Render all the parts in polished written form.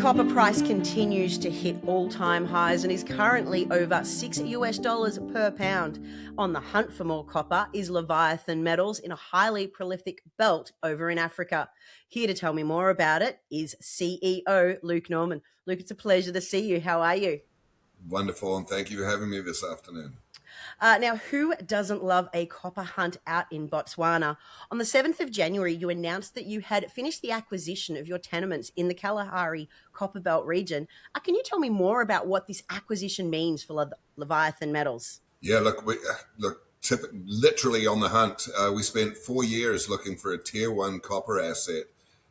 copper price continues to hit all-time highs and is currently over $6 per pound. On the hunt for more copper is Leviathan Metals in a highly prolific belt over in Africa. Here to tell me more about it is CEO Luke Norman. Luke, it's a pleasure to see you. How are you? Wonderful, and thank you for having me this afternoon. Now, who doesn't love a copper hunt out in Botswana? On the 7th of January, you announced that you had finished the acquisition of your tenements in the Kalahari Copper Belt region. Can you tell me more about what this acquisition means for Leviathan Metals? Yeah, literally on the hunt. We spent 4 years looking for a tier one copper asset,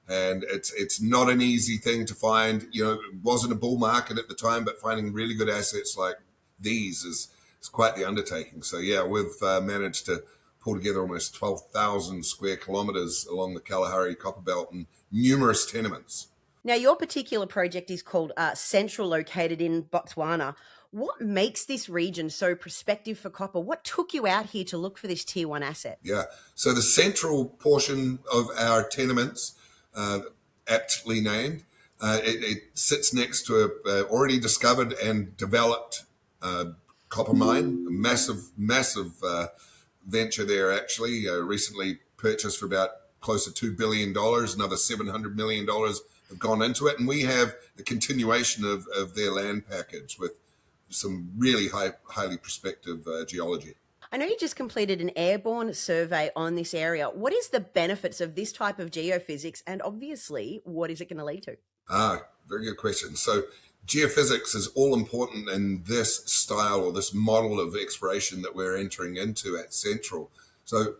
and it's not an easy thing to find. You know, it wasn't a bull market at the time, but finding really good assets like these is quite the undertaking. So yeah, we've managed to pull together almost 12,000 square kilometers along the Kalahari Copper Belt and numerous tenements. Now, your particular project is called Central, located in Botswana. What makes this region so prospective for copper? What took you out here to look for this tier one asset? Yeah, so the central portion of our tenements, aptly named, it sits next to a already discovered and developed copper mine, a massive venture there actually, recently purchased for about close to $2 billion, another $700 million have gone into it. And we have a continuation of their land package with some really highly prospective geology. I know you just completed an airborne survey on this area. What is the benefits of this type of geophysics, and obviously, what is it going to lead to? Very good question. So geophysics is all important in this style or this model of exploration that we're entering into at Central. So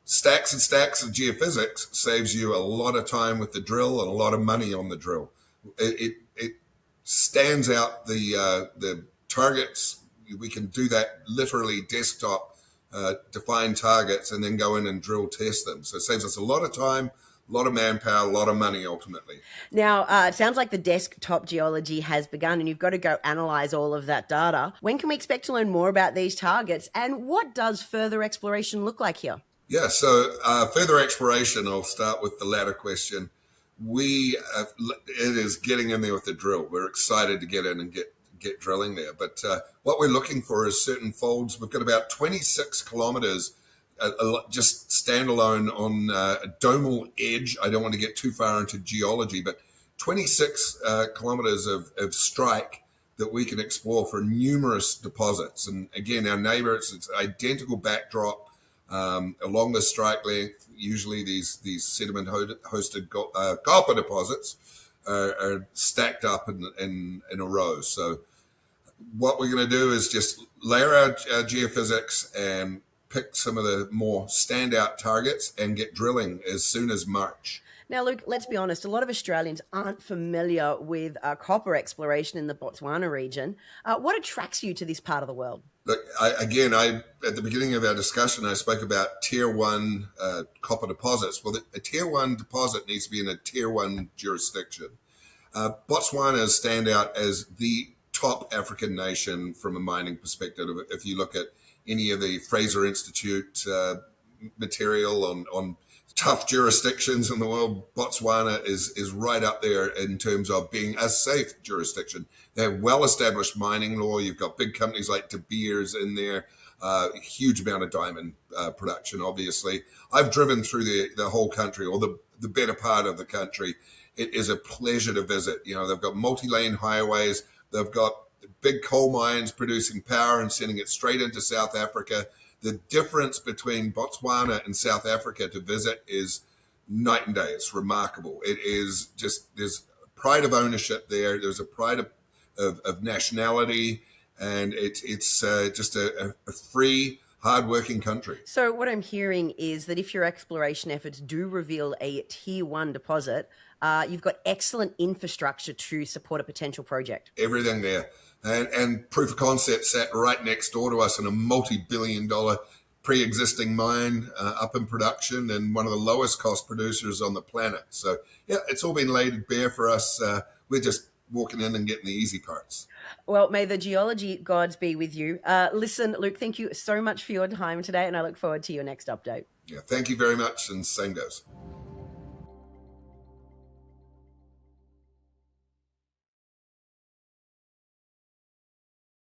stacks and stacks of geophysics saves you a lot of time with the drill and a lot of money on the drill. It stands out the targets. We can do that literally desktop, define targets, and then go in and drill test them. So it saves us a lot of time, a lot of manpower, a lot of money ultimately. Now, it sounds like the desktop geology has begun and you've got to go analyze all of that data. When can we expect to learn more about these targets, and what does further exploration look like here? Yeah, so further exploration, I'll start with the latter question. It is getting in there with the drill. We're excited to get in and get drilling there. But what we're looking for is certain folds. We've got about 26 kilometers just standalone on a domal edge. I don't want to get too far into geology, but 26 kilometers of strike that we can explore for numerous deposits. And again, our neighbor, it's identical backdrop along the strike length. Usually these sediment hosted copper deposits are stacked up in a row. So what we're going to do is just layer our geophysics and pick some of the more standout targets and get drilling as soon as March. Now, Luke, let's be honest, a lot of Australians aren't familiar with copper exploration in the Botswana region. What attracts you to this part of the world? Look, at the beginning of our discussion, I spoke about tier one copper deposits. Well, a tier one deposit needs to be in a tier one jurisdiction. Botswana stand out as the top African nation from a mining perspective. If you look at any of the Fraser Institute material on tough jurisdictions in the world, Botswana is right up there in terms of being a safe jurisdiction. They have well-established mining law. You've got big companies like De Beers in there, huge amount of diamond production, obviously. I've driven through the whole country, or the better part of the country. It is a pleasure to visit. You know, they've got multi-lane highways. They've got big coal mines producing power and sending it straight into South Africa. The difference between Botswana and South Africa to visit is night and day. It's remarkable. It is just, there's pride of ownership there. There's a pride of nationality, and it's just a free, hard-working country. So what I'm hearing is that if your exploration efforts do reveal a tier one deposit, you've got excellent infrastructure to support a potential project. Everything there. And proof of concept sat right next door to us in a multi-billion-dollar pre-existing mine up in production, and one of the lowest cost producers on the planet. So yeah, it's all been laid bare for us. We're just walking in and getting the easy parts. Well, may the geology gods be with you. Listen, Luke, thank you so much for your time today, and I look forward to your next update. Yeah, thank you very much, and same goes.